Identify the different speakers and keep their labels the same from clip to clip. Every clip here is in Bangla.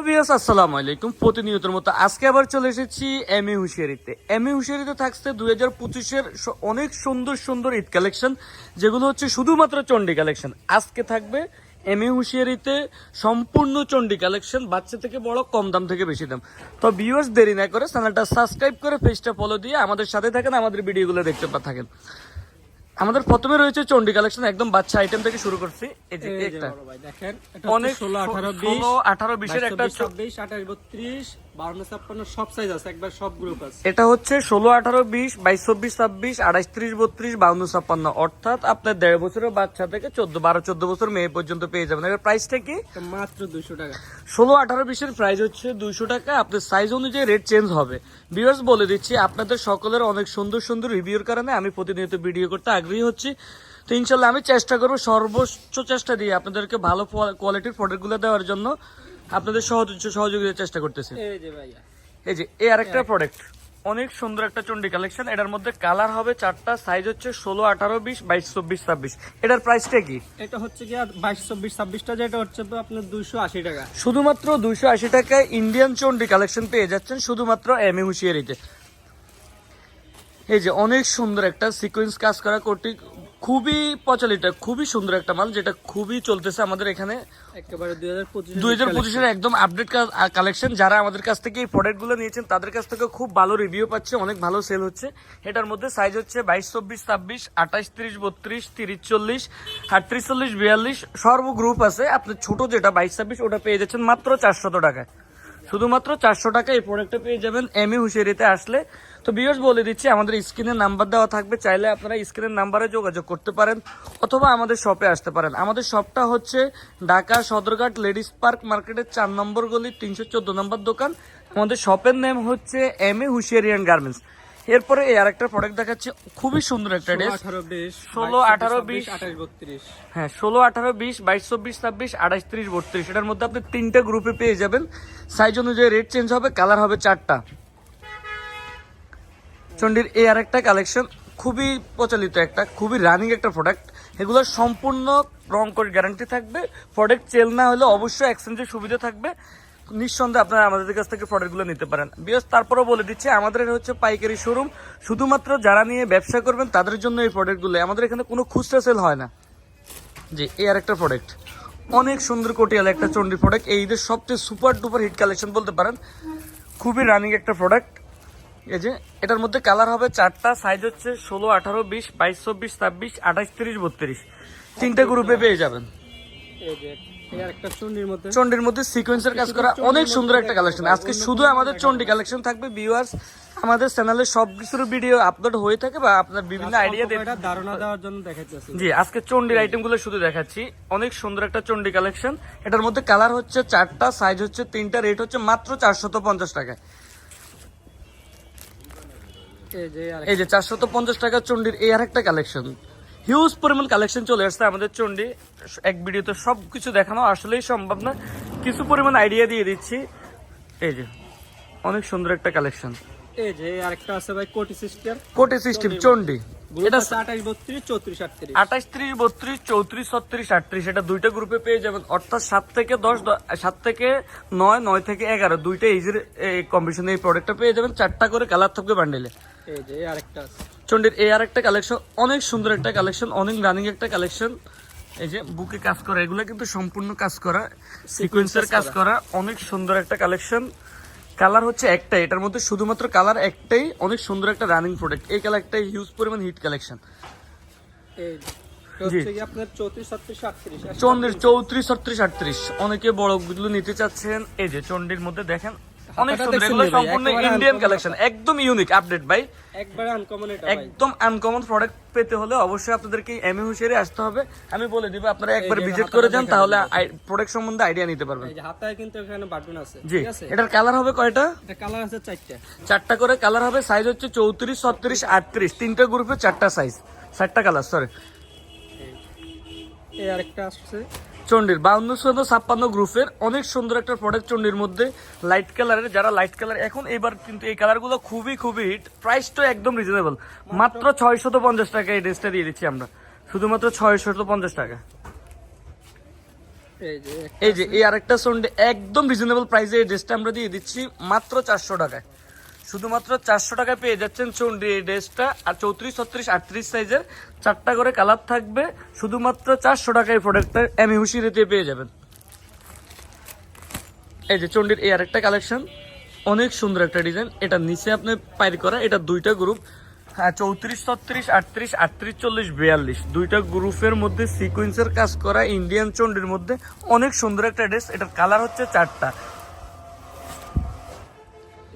Speaker 1: ভিউয়ার্স আসসালামু আলাইকুম। প্রতিনিয়তের মতো আজকে আবার চলে এসেছি এমএ হুঁশিয়ারিতে। এমএ হুঁশিয়ারিতে থাকছে 2025-এর অনেক সুন্দর সুন্দর ঈদ কালেকশন, যেগুলো হচ্ছে শুধুমাত্র চন্ডী কালেকশন। আজকে থাকবে এমএ হুঁশিয়ারিতে সম্পূর্ণ চন্ডী কালেকশন, বাচ্চা থেকে বড়, কম দাম থেকে বেশি দাম। তো ভিউয়ার্স দেরি না করে চ্যানেলটা সাবস্ক্রাইব করে পেজটা ফলো দিয়ে আমাদের সাথে থাকেন, আমাদের ভিডিওগুলো দেখতে থাকেন। আমাদের প্রথমে রয়েছে চন্ডী কালেকশন, একদম বাচ্চা আইটেম থেকে শুরু করছি। এই যে একটা
Speaker 2: দেখেন,
Speaker 1: অনেক
Speaker 2: 16 18
Speaker 1: 16 18 20 এর একটা
Speaker 2: 26 28 32 52 56 সব সাইজ আছে, একবার সব গ্রুপ আছে।
Speaker 1: এটা হচ্ছে 16 18 20 22 24 26 28 30 32 52 56, অর্থাৎ আপনার 1.5 বছরের বাচ্চা থেকে 12 বছর মেয়ে পর্যন্ত পেয়ে যাবেন। এর প্রাইসটা কি?
Speaker 2: মাত্র 200 টাকা।
Speaker 1: 16 18 20 এর প্রাইস হচ্ছে 200 টাকা। আপনার সাইজ অনুযায়ী রেট চেঞ্জ হবে। ভিউয়ার্স বলে দিচ্ছি, আপনাদের সকলের অনেক সুন্দর সুন্দর রিভিউর কারণে আমি প্রতিনিয়ত ভিডিও করতে আগ্রহী হচ্ছি। তো ইনশাল্লাহ আমি চেষ্টা করবো, সর্বোচ্চ চেষ্টা দিয়ে আপনাদেরকে ভালো কোয়ালিটির প্রোডাক্টগুলো দেওয়ার জন্য আপনাদের সহযোগিতার চেষ্টা করতেছি।
Speaker 2: এই যে ভাইয়া,
Speaker 1: এই যে এই আরেকটা প্রোডাক্ট, অনেক সুন্দর একটা চন্ডী কালেকশন। এটার মধ্যে কালার হবে 4টা, সাইজ হচ্ছে 16 18 20 22 24 26। এটার প্রাইসটা কি?
Speaker 2: এটা হচ্ছে কি 22 24 26টা, যেটা হচ্ছে আপনার 280 টাকা।
Speaker 1: শুধুমাত্র 280 টাকায় ইন্ডিয়ান চন্ডী কালেকশন পেয়ে যাচ্ছেন শুধুমাত্র এমএ হুঁশিয়ারিতে। এই যে অনেক সুন্দর একটা সিকোয়েন্স কাজ করা কোটি, খুবই প্রচলিত, খুবই সুন্দর একটা মাল, যেটা খুবই চলতেছে আমাদের এখানে।
Speaker 2: একেবারে
Speaker 1: 2025-এর একদম আপডেট কালেকশন। যারা আমাদের কাছ থেকে এই প্রোডাক্টগুলো নিয়েছেন তাদের কাছ থেকে খুব ভালো রিভিউ পাচ্ছে, অনেক ভালো সেল হচ্ছে। এটার মধ্যে সাইজ হচ্ছে 22 24 26 28 30 32 30 40 38 40 42 সর্ব গ্রুপ আছে। আপনার ছোট যেটা 22 26 ওটা পেয়ে যাচ্ছেন মাত্র 400 টাকায়। শুধুমাত্র 400 টাকা এই প্রোডাক্টটা পেয়ে যাবেন এমএ হুঁশিয়ারিতে আসলে। তো ভিউয়ার্স বলে দিচ্ছি, আমাদের স্ক্রিনের নাম্বার দেওয়া থাকবে, চাইলে আপনারা স্ক্রিনের নাম্বারে যোগাযোগ করতে পারেন অথবা আমাদের শপে আসতে পারেন। আমাদের শপটা হচ্ছে ঢাকা সদরঘাট লেডিস পার্ক মার্কেটের 4 নম্বর গলি 314 নম্বর দোকান। আমাদের শপের নেম হচ্ছে এমএ হুঁশিয়ারিয়ান গার্মেন্টস। এরপরে এই আরেকটা প্রোডাক্ট দেখাচ্ছে, খুবই সুন্দর একটা ড্রেস। 16 18 20
Speaker 2: 28 32।
Speaker 1: হ্যাঁ, 16 18 20 22 24 26 28 30 32। এটার মধ্যে আপনি 3টা গ্রুপে পেয়ে যাবেন। সাইজ অনুযায়ী রেট চেঞ্জ হবে, কালার হবে 4টা। চন্ডির এই আরেকটা কালেকশন, খুবই প্রচলিত একটা, খুবই রানিং একটা প্রোডাক্ট। এগুলো সম্পূর্ণ রং করে গ্যারান্টি থাকবে। প্রোডাক্ট চেল না হলে অবশ্যই এক্সচেঞ্জের সুবিধা থাকবে। নিঃসন্দেহে আপনারা আমাদের কাছ থেকে প্রোডাক্টগুলো নিতে পারেন। বিকজ তারপরেও বলে দিচ্ছি, আমাদের হচ্ছে পাইকারি শোরুম, শুধুমাত্র যারা নিয়ে ব্যবসা করবেন তাদের জন্য এই প্রোডাক্টগুলো। আমাদের এখানে কোনো খুচরা সেল হয় না। জি, এই আরেকটা প্রোডাক্ট, অনেক সুন্দর কোটিয়াল একটা চন্ডী প্রোডাক্ট। এই ঈদের সবচেয়ে সুপার ডুপার হিট কালেকশন বলতে পারেন, খুবই রানিং একটা প্রোডাক্ট। এই যে এটার মধ্যে কালার হবে 4টা, সাইজ হচ্ছে 16 18 20 22 24 26 28 30 32। 3টা গ্রুপে পেয়ে যাবেন।
Speaker 2: এই যে এই আরেকটা
Speaker 1: চন্ডির মধ্যে সিকোয়েন্সের কাজ করা অনেক সুন্দর একটা কালেকশন। আজকে শুধু আমাদের চন্ডী কালেকশন থাকবে। ভিউয়ার্স, আমাদের চ্যানেলে সব কিছুর ভিডিও আপলোড হয়ে থাকে বা আপনার বিভিন্ন আইডিয়া
Speaker 2: ধারণা দেওয়ার জন্য দেখাচ্ছি।
Speaker 1: জি, আজকে চন্ডির আইটেমগুলো শুধু দেখাচ্ছি। অনেক সুন্দর একটা চন্ডী কালেকশন। এটার মধ্যে কালার হচ্ছে 4টা, সাইজ হচ্ছে 3টা, রেট হচ্ছে মাত্র 450 টাকায়। এই যে 450 টাকা চন্ডির এই আরেকটা কালেকশন। হিউজ পরিমাণ কালেকশন চলে আসছে আমাদের চন্ডী। এক ভিডিওতে সবকিছু দেখানো আসলেই সম্ভব না, কিছু পরিমাণ আইডিয়া দিয়ে দিচ্ছি। এই যে অনেক সুন্দর একটা কালেকশন।
Speaker 2: এই যে আরেকটা আছে ভাই, কোটি
Speaker 1: সিস্টেম চন্ডী। এটা
Speaker 2: 28 32 34 38।
Speaker 1: 28 30 32 34 36 38। এটা 2টা গ্রুপে পেয়ে যাবেন, অর্থাৎ 7 থেকে 10 7 থেকে 9 9 থেকে 11 2টা এজের কম্বিনেশনে এই প্রোডাক্টটা পেয়ে যাবেন। 4টা করে কালার থাকবে বান্ডেলে।
Speaker 2: এই যে আরেকটা আছে
Speaker 1: চন্ডির এই আরেকটা কালেকশন, অনেক সুন্দর একটা কালেকশন, অনেক রানিং একটা কালেকশন। এই যে বুকে কাজ করা, এগুলো কিন্তু সম্পূর্ণ কাজ করা, সিকোয়েন্সের কাজ করা, অনেক সুন্দর একটা কালেকশন। কালার হচ্ছে একটাই, এটার মধ্যে শুধুমাত্র কালার একটাই। অনেক সুন্দর একটা রানিং প্রোডাক্ট। এই কালারটাই হিউজ পরিমাণ হিট কালেকশন। চন্ডির 34 36 38। অনেকে বড় গুলো নিতে চাচ্ছেন। এই যে চন্ডির মধ্যে দেখেন, অনেক সুন্দর, এগুলো সম্পূর্ণ ইন্ডিয়ান কালেকশন, একদম ইউনিক আপডেট ভাই। একদম আনকমন প্রোডাক্ট পেতে হলে অবশ্যই আপনাদেরকে এমএ হুঁশিয়ারি আসতে হবে। আমি বলে দিব, আপনারা একবার ভিজিট করে যান, তাহলে প্রোডাক্ট সম্বন্ধে আইডিয়া নিতে পারবেন।
Speaker 2: হাতায় কিন্তু এখানে বাটন আছে।
Speaker 1: জি, এটার কালার হবে কয়টা?
Speaker 2: এটা কালার আছে 4টা।
Speaker 1: 4টা করে কালার হবে, সাইজ হচ্ছে 34 36 38। 3টা গ্রুপে 4টা সাইজ, 4টা কালার। সরি,
Speaker 2: এই আরেকটা আসছে
Speaker 1: চন্ডির 52 56 গ্রুপের অনেক সুন্দর একটা প্রোডাক্ট। চন্ডির মধ্যে লাইট কালারের, যারা লাইট কালার, এখন এবার কিন্তু এই কালারগুলো খুবই খুবই হিট। প্রাইসটা একদম রিজনেবল, মাত্র 650 টাকা এই ড্রেসটা দিয়ে দিচ্ছি আমরা, শুধুমাত্র 650 টাকা।
Speaker 2: এই যে
Speaker 1: এই যে এই আরেকটা চন্ডি একদম রিজনেবল প্রাইসে এই ড্রেসটা আমরা দিয়ে দিচ্ছি মাত্র 400 টাকায়। শুধুমাত্র 400 টাকায় পেয়ে যাচ্ছেন চন্ডি এই ড্রেসটা। আর 34, 36, 38 সাইজের 4টা করে কালার থাকবে। শুধুমাত্র 400 টাকায় এই প্রোডাক্টটা এমি হুশিয়ারিতে পেয়ে যাবেন। এই যে চন্ডির এই আরেকটা কালেকশন, অনেক সুন্দর একটা ডিজাইন। এটা নিচে আপনি পাইর করা, এটা দুইটা গ্রুপ, হ্যাঁ 34, 36, 38, 38, 40, 42 দুইটা গ্রুপের মধ্যে সিকোয়েন্সের কাজ করা ইন্ডিয়ান চন্ডির মধ্যে অনেক সুন্দর একটা ড্রেস। এটার কালার হচ্ছে 4টা।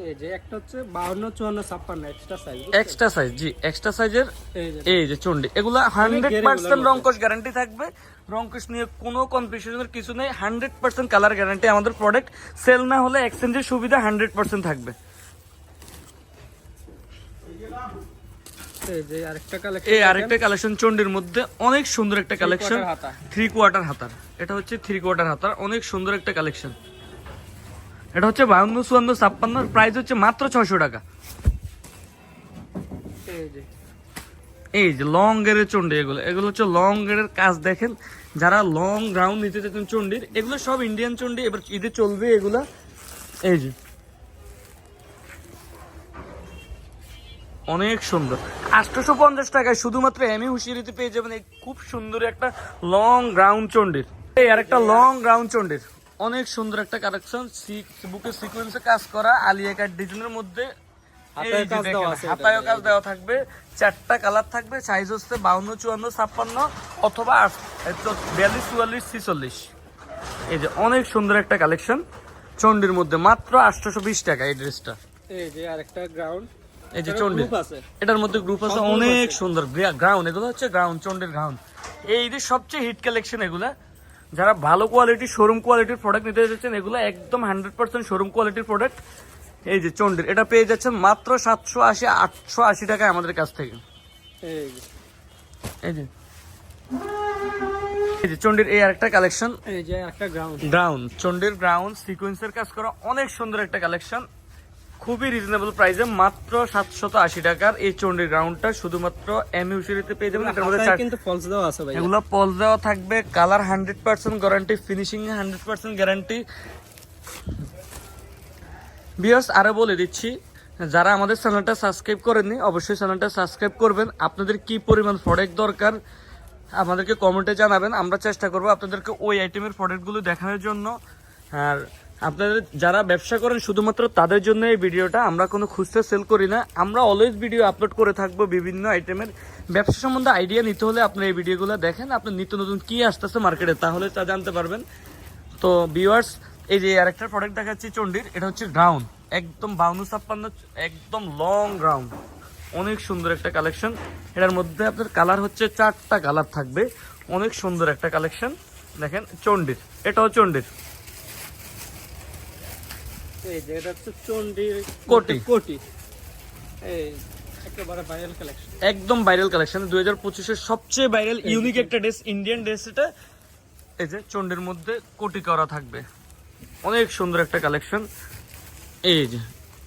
Speaker 2: এই যে একটা হচ্ছে 52, 54, 56 এক্সট্রা সাইজ।
Speaker 1: এক্সট্রা সাইজ, জি এক্সট্রা সাইজের
Speaker 2: এই যে
Speaker 1: এই যে চন্ডি, এগুলা 100% রংকশ গ্যারান্টি থাকবে। রংকশ নিয়ে কোনো কনফিউশনের কিছু নেই। 100% কালার গ্যারান্টি। আমাদের প্রোডাক্ট সেল না হলে এক্সচেঞ্জের সুবিধা 100% থাকবে।
Speaker 2: এই যে আরেকটা কালেকশন,
Speaker 1: এই আরেকটা কালেকশন চন্ডির মধ্যে অনেক সুন্দর একটা কালেকশন, 3/4 হাতার। এটা হচ্ছে 3/4 হাতার, অনেক সুন্দর একটা কালেকশন। এটা হচ্ছে 52, 54, 56, প্রাইস হচ্ছে মাত্র 600 টাকা।
Speaker 2: এই যে
Speaker 1: এই যে লং গেরের চন্ডি, এগুলো হচ্ছে লং গেরের কাজ। দেখেন যারা লং গ্রাউন্ড নিতে চাচ্ছেন চন্ডির, এগুলো সব ইন্ডিয়ান চন্ডি, এবার ঈদে চলবে এগুলা। এই যে অনেক সুন্দর, 850 টাকায় শুধুমাত্র এমি হুশিয়ারিতে পেয়ে যাবেন এই খুব সুন্দর একটা লং গ্রাউন্ড চন্ডির। এই আর একটা লং গ্রাউন্ড চন্ডির অনেক সুন্দর একটা কালেকশন, বুকে সিকোয়েন্সে কাজ করা আলিয়া কাট ডিজাইনের মধ্যে
Speaker 2: হাতায় কাজ দেওয়া আছে,
Speaker 1: হাতায় কাজ দেওয়া থাকবে। 4টা কালার থাকবে, সাইজ হচ্ছে 52, 54, 56 অথবা 42, 44, 46। এই যে অনেক সুন্দর একটা কালেকশন চন্ডির মধ্যে, মাত্র 820 টাকা এই ড্রেসটা।
Speaker 2: এই যে আরেকটা গ্রাউন্ড,
Speaker 1: এই যে চন্ডি,
Speaker 2: গ্রুপ আছে,
Speaker 1: এটার মধ্যে গ্রুপ আছে, অনেক সুন্দর গ্রাউন্ড। এগুলো হচ্ছে গ্রাউন্ড, চন্ডির গ্রাউন্ড। এই যে সবচেয়ে হিট কালেকশন এগুলা। যারা ভালো কোয়ালিটি শোরুম কোয়ালিটির প্রোডাক্ট নিতে যাচ্ছেন, এগুলো একদম 100% শোরুম কোয়ালিটির প্রোডাক্ট। এই যে চন্ডির, এটা পেয়ে যাচ্ছেন মাত্র 780, 880 টাকায় আমাদের কাছ থেকে।
Speaker 2: এই যে
Speaker 1: এই যে এই যে চন্ডির এই আরেকটা কালেকশন,
Speaker 2: এই যে একটা গ্রাউন্ড,
Speaker 1: গ্রাউন্ড চন্ডির গ্রাউন্ড সিকোয়েন্সের কাজ করা অনেক সুন্দর একটা কালেকশন, খুবই রিজনেবল প্রাইসে মাত্র 780 টাকার এই চন্ডির গ্রাউন্ডটা শুধুমাত্র এমি হুশিয়ারিতে পেয়ে যাবেন। এটার মধ্যে
Speaker 2: কিন্তু ফলস দেওয়া আছে ভাই,
Speaker 1: এগুলো পলস দেওয়া থাকবে, colour 100% guarantee, finishing 100% guarantee. Viewers আরো বলে দিচ্ছি, যারা আমাদের চ্যানেলটা সাবস্ক্রাইব করেননি অবশ্যই চ্যানেলটা সাবস্ক্রাইব করবেন। আপনাদের কি পরিমাণ প্রোডাক্ট দরকার আমাদেরকে কমেন্টে জানাবেন, আমরা চেষ্টা করব আপনাদেরকে ওই আইটেমের প্রোডাক্টগুলো দেখানোর জন্য। আর আপনাদের যারা ব্যবসা করেন শুধুমাত্র তাদের জন্য এই ভিডিওটা, আমরা কোনো খুচরা সেল করি না। আমরা অলওয়েজ ভিডিও আপলোড করে থাকবো বিভিন্ন আইটেমের। ব্যবসা সম্বন্ধে আইডিয়া নিতে হলে আপনি এই ভিডিওগুলো দেখেন, আপনি নিত্য নতুন কি আসতেছে মার্কেটে, তাহলে তা জানতে পারবেন। তো ভিউয়ার্স এই যে আরেকটা প্রোডাক্ট দেখাচ্ছি চন্ডির, এটা হচ্ছে গ্রাউন্ড, একদম 52, 56, একদম লং গ্রাউন্ড, অনেক সুন্দর একটা কালেকশন। এটার মধ্যে আপনার কালার হচ্ছে 4টা কালার থাকবে, অনেক সুন্দর একটা কালেকশন। দেখেন চন্ডির, এটাও চন্ডির
Speaker 2: এই যে এটা হচ্ছে চন্ডির
Speaker 1: কোটি,
Speaker 2: কোটি। এই একেবারে ভাইরাল কালেকশন,
Speaker 1: একদম ভাইরাল কালেকশন, 2025-এর সবচেয়ে ভাইরাল ইউনিক একটা ড্রেস, ইন্ডিয়ান ড্রেস এটা। এই যে চন্ডির মধ্যে কোটি করা থাকবে, অনেক সুন্দর একটা কালেকশন। এই যে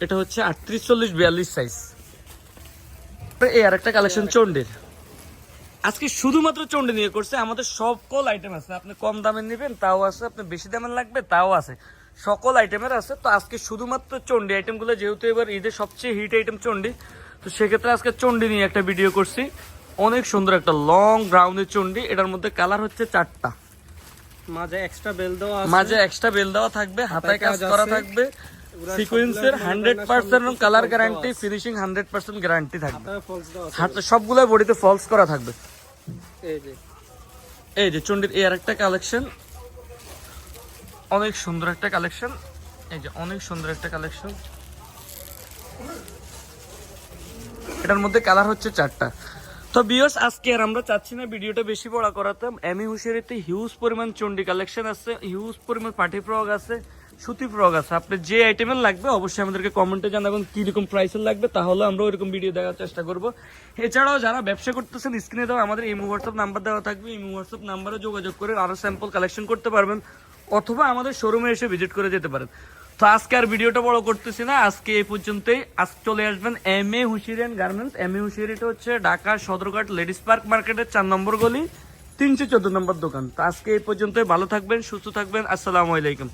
Speaker 1: এটা হচ্ছে 38, 40, 42 সাইজ। এই আর একটা কালেকশন চন্ডির, আজকে শুধুমাত্র চন্ডি নিয়ে করছে। আমাদের সকল আইটেম আছে, আপনি কম দামের নেবেন তাও আছে, আপনি বেশি দামের লাগবে তাও আছে, সকল আইটেমের আছে। তো আজকে শুধুমাত্র চন্ডি আইটেমগুলো, যেহেতু এবার ঈদের সবচেয়ে হিট আইটেম চন্ডি, তো সেক্ষেত্রে আজকে চন্ডি নিয়ে একটা ভিডিও করছি। অনেক সুন্দর একটা লং গ্রাউন্ডের চন্ডি, এটার মধ্যে কালার হচ্ছে 4টা,
Speaker 2: মাঝে এক্সট্রা বেল দেওয়া আছে,
Speaker 1: মাঝে এক্সট্রা বেল দেওয়া থাকবে, হাতায় কাজ করা থাকবে, সিকোয়েন্সের 100% কালার গ্যারান্টি, ফিনিশিং 100% গ্যারান্টি থাকবে,
Speaker 2: ফলস দেওয়া আছে।
Speaker 1: হাতে সবগুলো বডিতে ফলস করা থাকবে।
Speaker 2: এই যে
Speaker 1: এই যে চন্ডির এই আরেকটা কালেকশন, অনেক সুন্দর একটা কালেকশন। এই যে অনেক সুন্দর একটা কালেকশন, এটার মধ্যে কালার হচ্ছে 4টা। তো ভিউয়ার্স আজকে আর আমরা চাচ্ছি না ভিডিওটা বেশি বড় করাতে। এমি হুশিয়ারিতে হিউজ পরিমাণ চন্ডি কালেকশন আছে, হিউজ পরিমাণ পার্টি ফ্রক আছে, সুতি ফ্রক আছে। আপনি যে আইটেমের লাগবে অবশ্যই আমাদেরকে কমেন্টে জানাবেন কিরকম প্রাইসের লাগবে, তাহলে আমরা ওইরকম ভিডিও দেওয়ার চেষ্টা করব। এছাড়াও যারা ব্যবসা করতেছেন স্ক্রিনে দেওয়া আমাদের ইমো হোয়াটসঅ্যাপ নাম্বার দেওয়া থাকবে, ইমো হোয়াটসঅ্যাপ নাম্বারে যোগাযোগ করে আরো স্যাম্পল কালেকশন করতে পারবেন, অথবা আমাদের শোরুমে এসে ভিজিট করে যেতে পারেন। তো আজকে আর ভিডিওটা বড় করতেছি না, আজকে এই পর্যন্তই। আজ চলে আসবেন MA হুশিয়ারি গার্মেন্টস। MA হুশিয়ারিটা হচ্ছে ঢাকা সদরঘাট লেডিস পার্ক মার্কেটের 4 নম্বর গলি, 314 নম্বর দোকান। তো আজকে এই পর্যন্তই, ভালো থাকবেন, সুস্থ থাকবেন, আসসালামু আলাইকুম।